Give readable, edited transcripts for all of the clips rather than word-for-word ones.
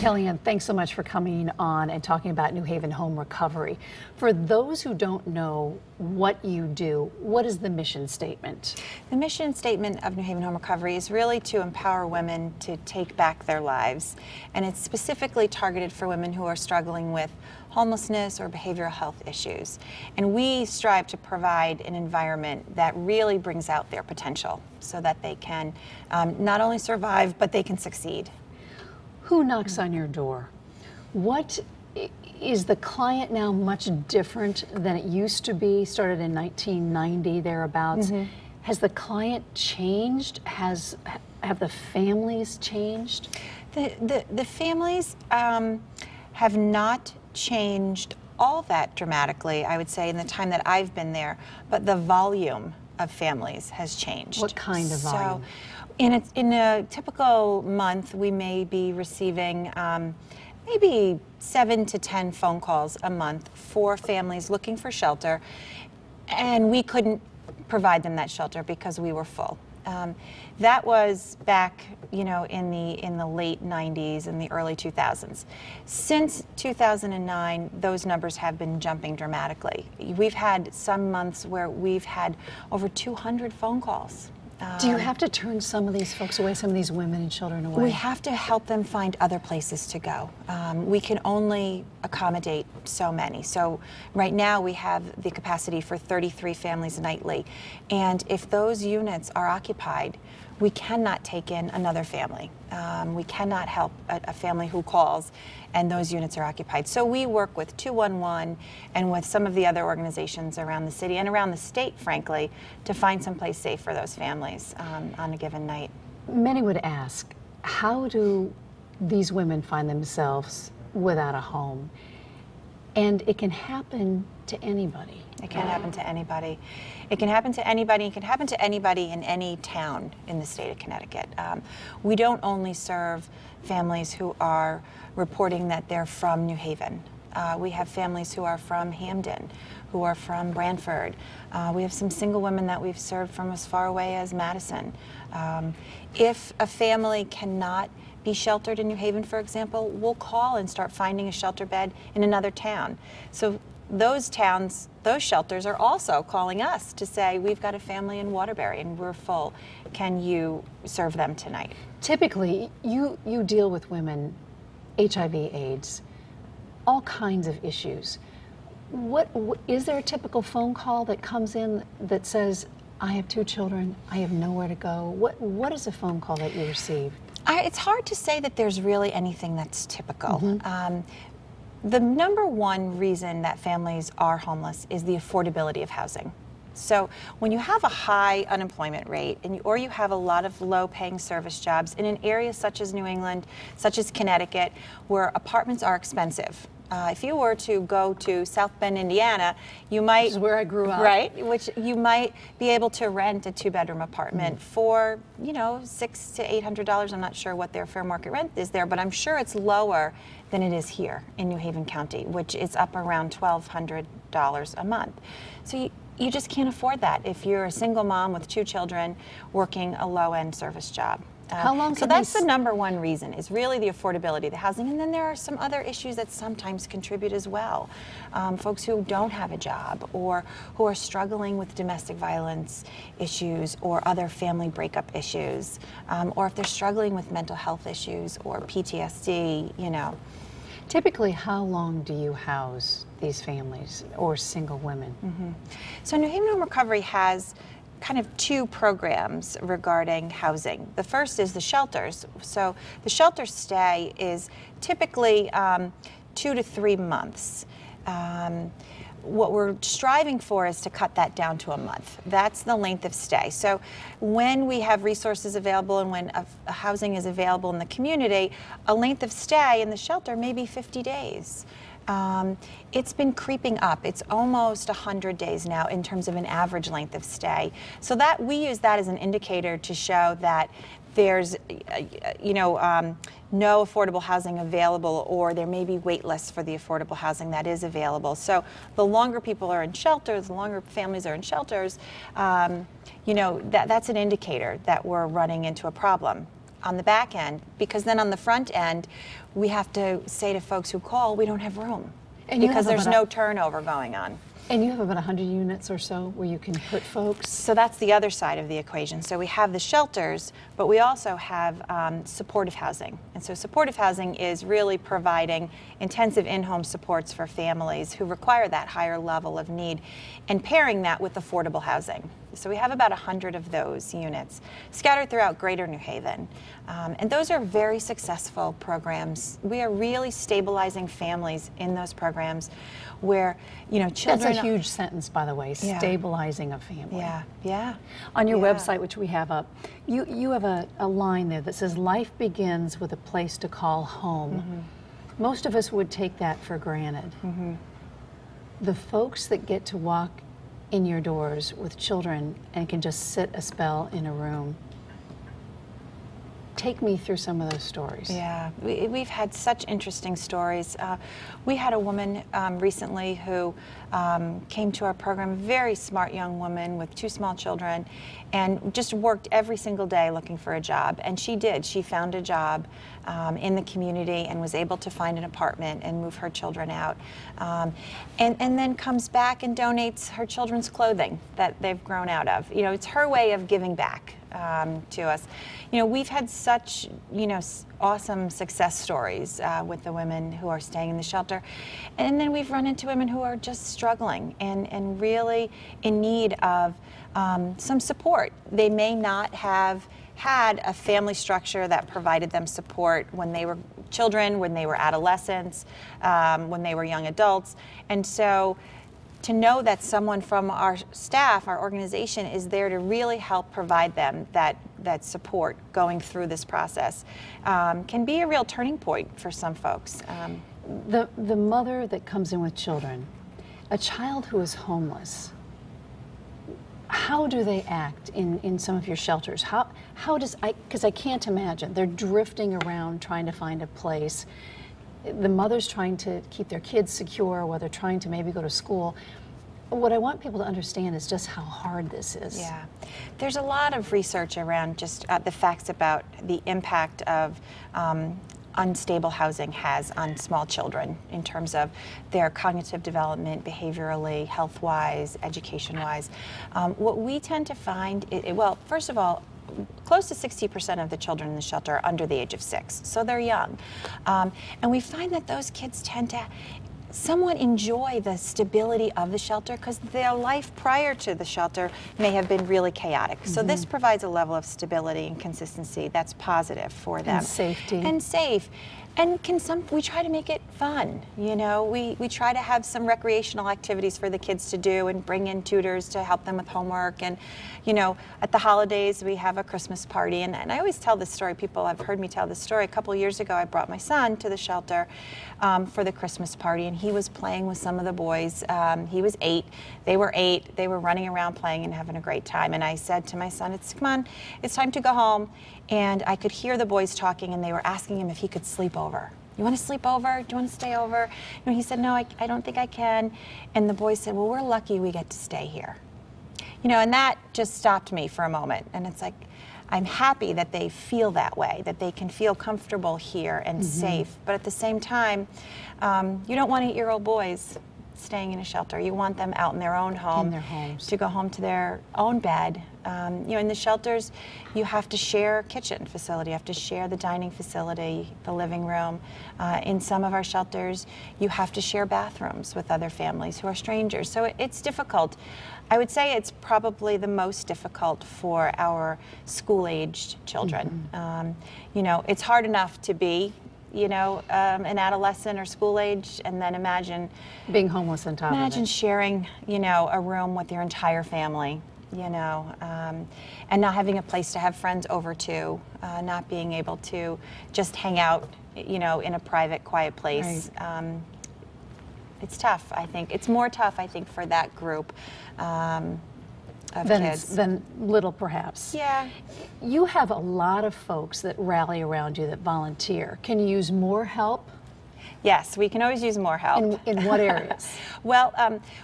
Kellyanne, thanks so much for coming on and talking about New Haven Home Recovery. For those who don't know what you do, what is the mission statement? The mission statement of New Haven Home Recovery is really to empower women to take back their lives. And it's specifically targeted for women who are struggling with homelessness or behavioral health issues. And we strive to provide an environment that really brings out their potential so that they can not only survive, but they can succeed. Who knocks on your door? What is the client now much different than it used to be? Started in 1990 thereabouts. Mm-hmm. Has the client changed? Have the families changed? The families have not changed all that dramatically, I would say, in the time that I've been there, but the volume of families has changed. What kind of volume? In a typical month, we may be receiving maybe 7 to 10 phone calls a month for families looking for shelter, and we couldn't provide them that shelter because we were full. That was back, in the late 90s and the early 2000s. Since 2009, those numbers have been jumping dramatically. We've had some months where we've had over 200 phone calls. Do you have to turn some of these folks away, some of these women and children away? We have to help them find other places to go. We can only accommodate so many. So right now we have the capacity for 33 families nightly. And if those units are occupied, we cannot take in another family. We cannot help a family who calls and those units are occupied. So we work with 211 and with some of the other organizations around the city and around the state, frankly, to find someplace safe for those families on a given night. Many would ask, how do these women find themselves without a home? And it can happen to anybody. It can happen to anybody. It can happen to anybody. It can happen to anybody in any town in the state of Connecticut. We don't only serve families who are reporting that they're from New Haven. We have families who are from Hamden, who are from Branford. We have some single women that we've served from as far away as Madison. If a family cannot be sheltered in New Haven, for example, we'll call and start finding a shelter bed in another town. So those towns, those shelters are also calling us to say, we've got a family in Waterbury and we're full. Can you serve them tonight? Typically, you deal with women, HIV, AIDS, all kinds of issues. What is there a typical phone call that comes in that says, I have 2 children, I have nowhere to go? What is a phone call that you receive? It's hard to say that there's really anything that's typical. Mm-hmm. The number one reason that families are homeless is the affordability of housing. So when you have a high unemployment rate or you have a lot of low-paying service jobs in an area such as New England, such as Connecticut, where apartments are expensive. If you were to go to South Bend, Indiana, you might... Which is where I grew up. Right, which you might be able to rent a 2-bedroom apartment for, $600 to $800. I'm not sure what their fair market rent is there, but I'm sure it's lower than it is here in New Haven County, which is up around $1,200 a month. So you just can't afford that if you're a single mom with 2 children working a low-end service job. How long so that's the number one reason, is really the affordability of the housing. And then there are some other issues that sometimes contribute as well. Folks who don't have a job or who are struggling with domestic violence issues or other family breakup issues, or if they're struggling with mental health issues or PTSD, Typically, how long do you house these families or single women? Mm-hmm. So New Haven Home Recovery has kind of 2 programs regarding housing. The first is the shelters. So the shelter stay is typically 2 to 3 months. What we're striving for is to cut that down to a month. That's the length of stay. So when we have resources available and when a housing is available in the community, a length of stay in the shelter may be 50 days. It's been creeping up. It's almost 100 days now in terms of an average length of stay. So that we use that as an indicator to show that there's, no affordable housing available, or there may be wait lists for the affordable housing that is available. So the longer people are in shelters, the longer families are in shelters, that's an indicator that we're running into a problem. on the back end, because then on the front end, we have to say to folks who call, we don't have room, And because there's no turnover going on. And you have about 100 units or so where you can put folks? So that's the other side of the equation. So we have the shelters, but we also have supportive housing. And so supportive housing is really providing intensive in-home supports for families who require that higher level of need, and pairing that with affordable housing. So we have about 100 of those units scattered throughout Greater New Haven. And those are very successful programs. We are really stabilizing families in those programs where, children... That's a huge sentence, by the way, stabilizing a family. Yeah, yeah. On your website, which we have up, you have a line there that says, life begins with a place to call home. Mm-hmm. Most of us would take that for granted. Mm-hmm. The folks that get to walk in your doors with children and can just sit a spell in a room. Take me through some of those stories. Yeah, we've had such interesting stories. We had a woman recently who came to our program, a very smart young woman with 2 small children, and just worked every single day looking for a job. And she did. She found a job in the community and was able to find an apartment and move her children out. And then comes back and donates her children's clothing that they've grown out of. It's her way of giving back to us. We've had such, awesome success stories with the women who are staying in the shelter. And then we've run into women who are just struggling and really in need of some support. They may not have had a family structure that provided them support when they were children, when they were adolescents, when they were young adults. And so to know that someone from our staff, our organization, is there to really help provide them that support going through this process can be a real turning point for some folks. The mother that comes in with children, a child who is homeless, how do they act in some of your shelters? Because I can't imagine, they're drifting around trying to find a place. The mother's trying to keep their kids secure while they're trying to maybe go to school. What I want people to understand is just how hard this is. Yeah. There's a lot of research around just the facts about the impact of unstable housing has on small children in terms of their cognitive development, behaviorally, health-wise, education-wise. What we tend to find, well, first of all, close to 60% of the children in the shelter are under the age of 6, so they're young. And we find that those kids tend to somewhat enjoy the stability of the shelter because their life prior to the shelter may have been really chaotic. Mm-hmm. So this provides a level of stability and consistency that's positive for them. And safety. And safe. And we try to make it fun, We try to have some recreational activities for the kids to do and bring in tutors to help them with homework. And, at the holidays, we have a Christmas party. And I always tell this story. People have heard me tell this story. A couple of years ago, I brought my son to the shelter for the Christmas party, and he was playing with some of the boys. He was 8. They were 8. They were running around playing and having a great time. And I said to my son, come on, it's time to go home. And I could hear the boys talking, and they were asking him if he could sleep over. You want to sleep over? Do you want to stay over? He said, no, I don't think I can. And the boys said, well, we're lucky we get to stay here. And that just stopped me for a moment. And it's like, I'm happy that they feel that way, that they can feel comfortable here and safe. But at the same time, you don't want 8-year-old boys staying in a shelter. You want them out in their own home, in their homes, to go home to their own bed. In the shelters, you have to share a kitchen facility. You have to share the dining facility, the living room. In some of our shelters, you have to share bathrooms with other families who are strangers. So it's difficult. I would say it's probably the most difficult for our school-aged children. It's hard enough to be an adolescent or school age, and then imagine being homeless on top of it. Imagine sharing, a room with your entire family, and not having a place to have friends over to, not being able to just hang out, in a private, quiet place. Right. It's tough, I think. It's more tough, I think, for that group of kids. Than little, perhaps. Yeah. You have a lot of folks that rally around you that volunteer. Can you use more help? Yes, we can always use more help. In what areas? Well,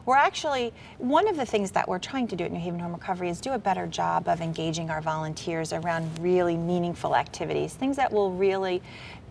we're actually, one of the things that we're trying to do at New Haven Home Recovery is do a better job of engaging our volunteers around really meaningful activities, things that will really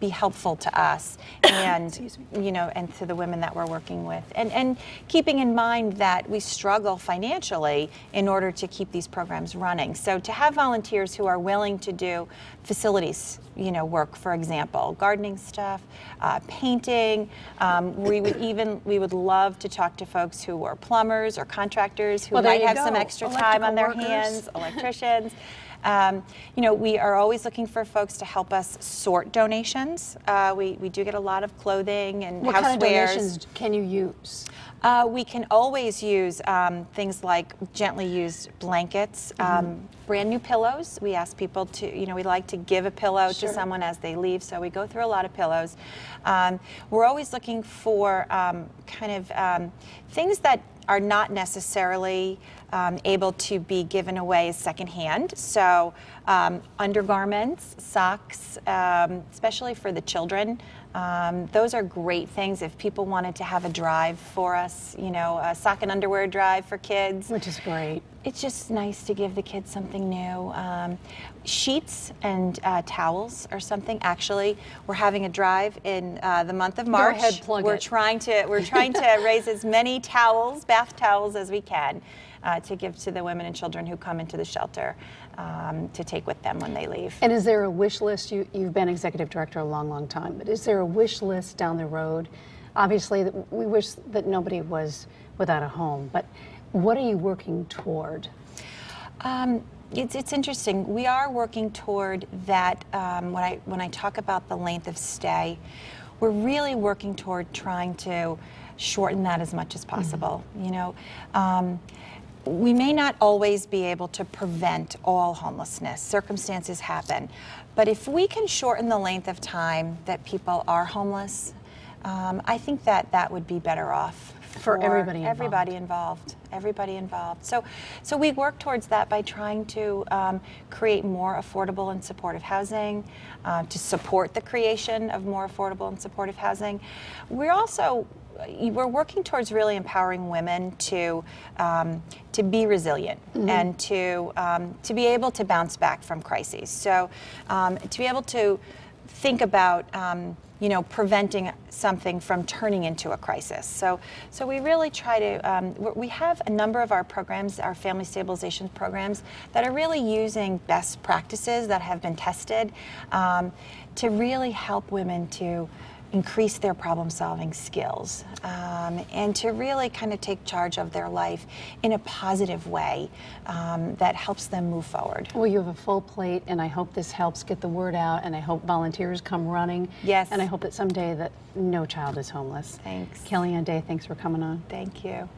be helpful to us and and to the women that we're working with, and keeping in mind that we struggle financially in order to keep these programs running. So to have volunteers who are willing to do facilities work, for example, gardening stuff, painting, we would love to talk to folks who are plumbers or contractors who might have some extra time on their hands, electricians. We are always looking for folks to help us sort donations. We do get a lot of clothing and housewares. What kind of donations can you use? We can always use things like gently used blankets, brand new pillows. We ask people to, we like to give a pillow to someone as they leave, so we go through a lot of pillows. We're always looking for things that are not necessarily able to be given away as secondhand. So undergarments, socks, especially for the children. Those are great things if people wanted to have a drive for us, a sock and underwear drive for kids. Which is great. It's just nice to give the kids something new. Sheets and towels are something. Actually, we're having a drive in the month of March. Go ahead, plug we're it. Trying to raise as many towels, bath towels, as we can to give to the women and children who come into the shelter to take with them when they leave. And is there a wish list? You've been executive director a long, long time, but is there a wish list down the road? Obviously, we wish that nobody was without a home, but what are you working toward? It's interesting. We are working toward that. When I talk about the length of stay, we're really working toward trying to shorten that as much as possible. We may not always be able to prevent all homelessness. Circumstances happen. But if we can shorten the length of time that people are homeless, I think that would be better off for everybody involved. Everybody involved. So we work towards that by trying to create more affordable and supportive housing, to support the creation of more affordable and supportive housing. We're working towards really empowering women to be resilient and to be able to bounce back from crises. So to be able to think about preventing something from turning into a crisis. So we really try to, we have a number of our programs, our family stabilization programs, that are really using best practices that have been tested to really help women to increase their problem-solving skills and to really kind of take charge of their life in a positive way that helps them move forward. Well, you have a full plate, and I hope this helps get the word out, and I hope volunteers come running. Yes. And I hope that someday that no child is homeless. Thanks. Kellyanne Day, thanks for coming on. Thank you.